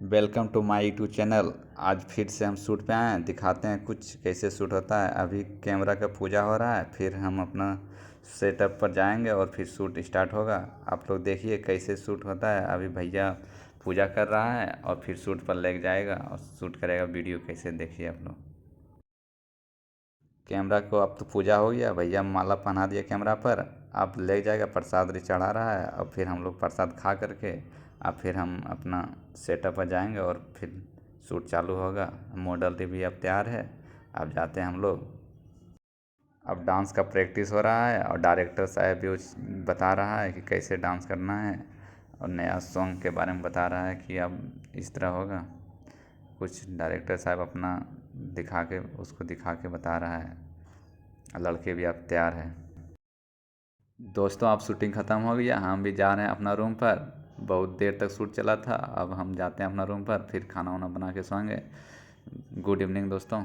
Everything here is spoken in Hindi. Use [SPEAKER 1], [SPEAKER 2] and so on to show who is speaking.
[SPEAKER 1] Welcome to my YouTube channel. आज फिर से हम शूट पे आए हैं, दिखाते हैं कुछ कैसे शूट होता है। अभी कैमरा का पूजा हो रहा है, फिर हम अपना सेटअप पर जाएंगे और फिर शूट स्टार्ट होगा। आप लोग देखिए कैसे शूट होता है। अभी भैया पूजा कर रहा है और फिर शूट पर लेके जाएगा और शूट करेगा वीडियो। कैसे देखिए आप लोग। कैमरा को अब तो पूजा हो गया, भैया माला पहना दिया कैमरा पर। अब ले जाएगा, प्रसाद भी चढ़ा रहा है और फिर हम लोग प्रसाद खा करके अब फिर हम अपना सेटअप पर जाएंगे और फिर शूट चालू होगा। मॉडल भी अब तैयार है, अब जाते हैं हम लोग। अब डांस का प्रैक्टिस हो रहा है और डायरेक्टर साहब भी बता रहा है कि कैसे डांस करना है और नया सॉन्ग के बारे में बता रहा है कि अब इस तरह होगा। कुछ डायरेक्टर साहब अपना उसको दिखा के बता रहा है। लड़के भी अब तैयार है। दोस्तों अब शूटिंग ख़त्म हो गया, हम भी जा रहे हैं अपना रूम पर। बहुत देर तक शूट चला था, अब हम जाते हैं अपना रूम पर, फिर खाना वाना बना के सोएंगे। गुड इवनिंग दोस्तों।